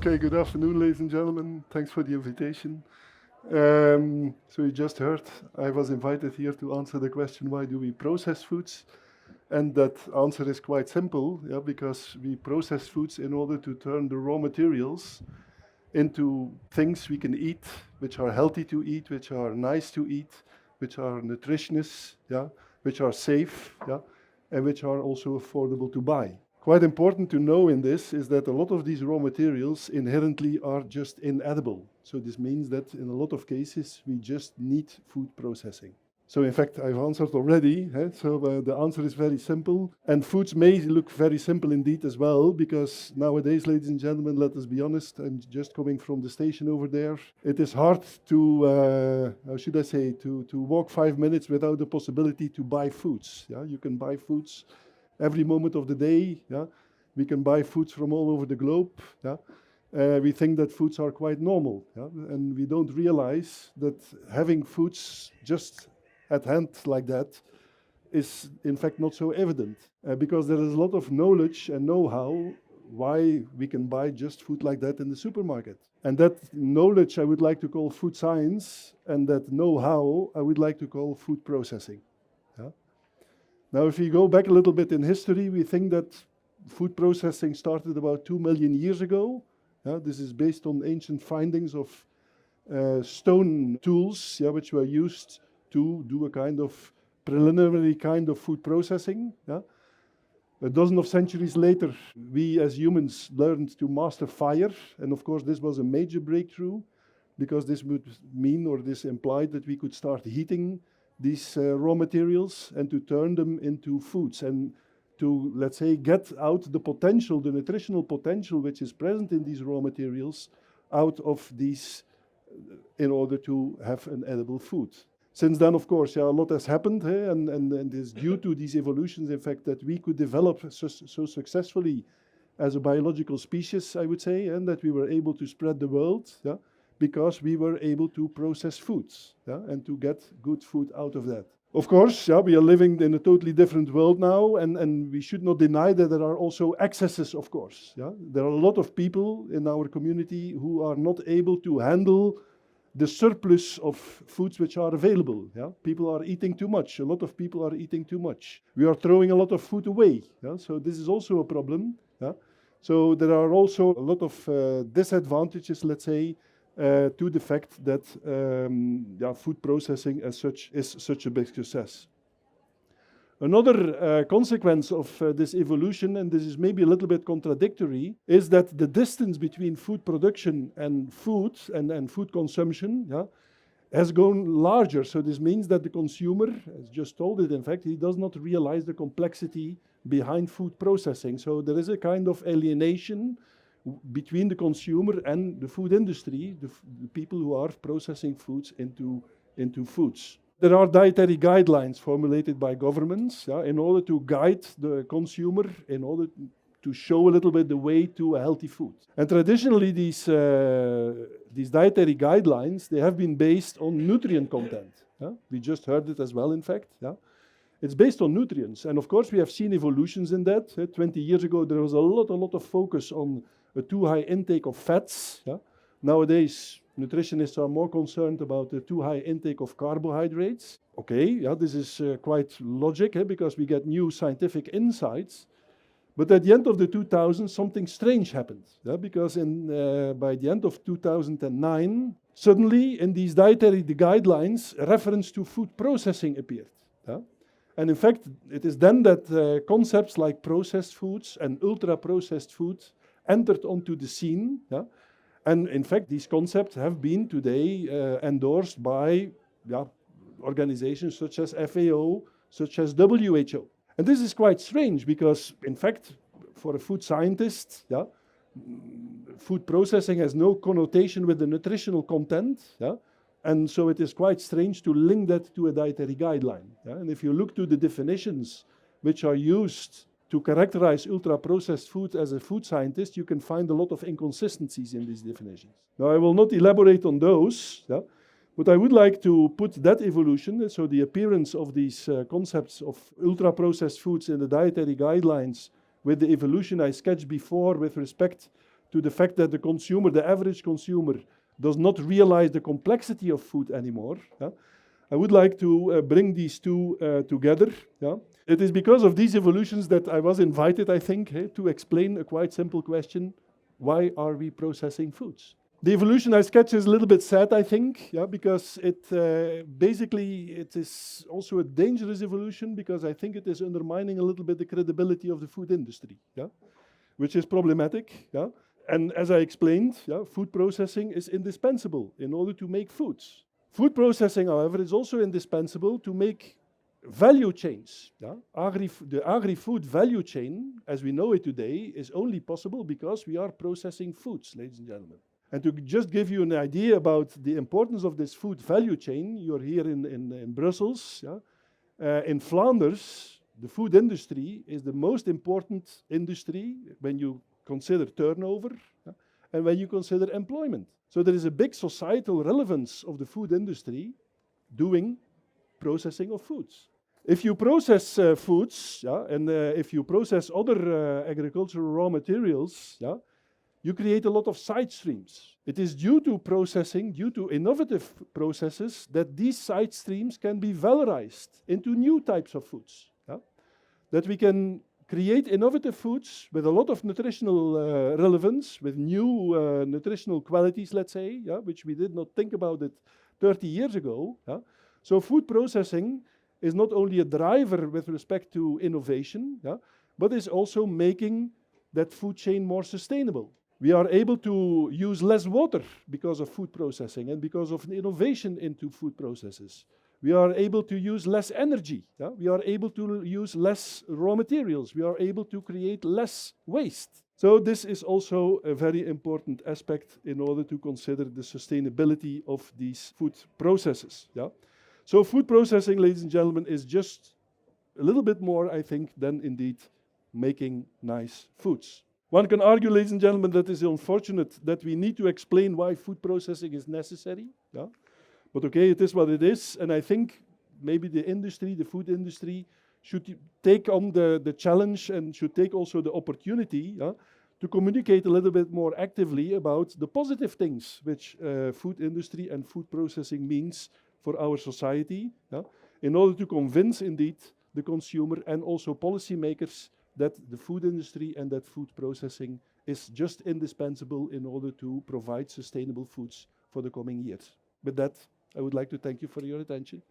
Okay, good afternoon, ladies and gentlemen. Thanks for the invitation. So you just heard, I was invited here to answer the question, why do we process foods? And that answer is quite simple, because we process foods in order to turn the raw materials into things we can eat, which are healthy to eat, which are nice to eat, which are nutritious, which are safe, and which are also affordable to buy. Quite important to know in this is that a lot of these raw materials inherently are just inedible. So this means that in a lot of cases, we just need food processing. So in fact, I've answered already. So the answer is very simple. And foods may look very simple indeed as well, because nowadays, ladies and gentlemen, let us be honest, I'm just coming from the station over there. It is hard to, to walk 5 minutes without the possibility to buy foods. You can buy foods every moment of the day. We can buy foods from all over the globe. We think that foods are quite normal. And we don't realize that having foods just at hand like that is in fact not so evident, because there is a lot of knowledge and know-how why we can buy just food like that in the supermarket. And that knowledge I would like to call food science, and that know-how I would like to call food processing. Now, if we go back a little bit in history, we think that food processing started about 2 million years ago. This is based on ancient findings of stone tools, which were used to do a kind of preliminary kind of food processing. A dozen of centuries later, we as humans learned to master fire. And of course, this was a major breakthrough, because this would mean, or this implied, that we could start heating these raw materials and to turn them into foods, and to, let's say, get out the potential, the nutritional potential which is present in these raw materials out of these in order to have an edible food. Since then, of course, a lot has happened, and it's due to these evolutions, in fact, that we could develop so successfully as a biological species, I would say, and that we were able to spread the world, because we were able to process foods, and to get good food out of that. Of course, we are living in a totally different world now, and we should not deny that there are also excesses, of course. There are a lot of people in our community who are not able to handle the surplus of foods which are available. People are eating too much. A lot of people are eating too much. We are throwing a lot of food away. So this is also a problem. So there are also a lot of disadvantages, let's say, to the fact that food processing as such is such a big success. Another consequence of this evolution, and this is maybe a little bit contradictory, is that the distance between food production and food and food consumption has grown larger. So this means that the consumer, as just told it, in fact, he does not realize the complexity behind food processing. So there is a kind of alienation between the consumer and the food industry, the people who are processing foods into foods. There are dietary guidelines formulated by governments in order to guide the consumer, in order to show a little bit the way to a healthy food. And traditionally, these dietary guidelines, they have been based on nutrient content. We just heard it as well, in fact. It's based on nutrients. And of course, we have seen evolutions in that. 20 years ago, there was a lot of focus on a too high intake of fats. Nowadays, nutritionists are more concerned about the too high intake of carbohydrates. Okay, this is quite logic, because we get new scientific insights. But at the end of the 2000s, something strange happened. Because by the end of 2009, suddenly in these dietary guidelines, a reference to food processing appeared. And in fact, it is then that concepts like processed foods and ultra-processed foods entered onto the scene. And in fact, these concepts have been today endorsed by organizations such as FAO, such as WHO. And this is quite strange because, in fact, for a food scientist, food processing has no connotation with the nutritional content. And so it is quite strange to link that to a dietary guideline. And if you look to the definitions which are used to characterize ultra-processed food as a food scientist, you can find a lot of inconsistencies in these definitions. Now, I will not elaborate on those, but I would like to put that evolution, so the appearance of these concepts of ultra-processed foods in the dietary guidelines, with the evolution I sketched before with respect to the fact that the consumer, the average consumer, does not realize the complexity of food anymore. Yeah? I would like to bring these two together. Yeah? It is because of these evolutions that I was invited, I think, to explain a quite simple question: why are we processing foods? The evolution I sketch is a little bit sad, I think, yeah, because it basically it is also a dangerous evolution, because I think it is undermining a little bit the credibility of the food industry, yeah, which is problematic. Yeah. And as I explained, yeah, food processing is indispensable in order to make foods. Food processing, however, is also indispensable to make value chains. Yeah? The agri-food value chain, as we know it today, is only possible because we are processing foods, ladies and gentlemen. And to just give you an idea about the importance of this food value chain, you're here in Brussels. Yeah? In Flanders, the food industry is the most important industry when you consider turnover, yeah, and when you consider employment. So there is a big societal relevance of the food industry doing processing of foods. If you process foods, yeah, and if you process other agricultural raw materials, yeah, you create a lot of side streams. It is due to processing, due to innovative processes, that these side streams can be valorized into new types of foods. Yeah? That we can create innovative foods with a lot of nutritional relevance, with new nutritional qualities, let's say, yeah, which we did not think about it 30 years ago. Yeah? So food processing is not only a driver with respect to innovation, yeah, but is also making that food chain more sustainable. We are able to use less water because of food processing and because of innovation into food processes. We are able to use less energy. Yeah? We are able to use less raw materials. We are able to create less waste. So this is also a very important aspect in order to consider the sustainability of these food processes. Yeah? So food processing, ladies and gentlemen, is just a little bit more, I think, than indeed making nice foods. One can argue, ladies and gentlemen, that it is unfortunate that we need to explain why food processing is necessary. Yeah? But okay, it is what it is, and I think maybe the industry, the food industry, should take on the challenge and should take also the opportunity, yeah, to communicate a little bit more actively about the positive things which food industry and food processing means for our society, yeah, in order to convince indeed the consumer and also policymakers that the food industry and that food processing is just indispensable in order to provide sustainable foods for the coming years. With that, I would like to thank you for your attention.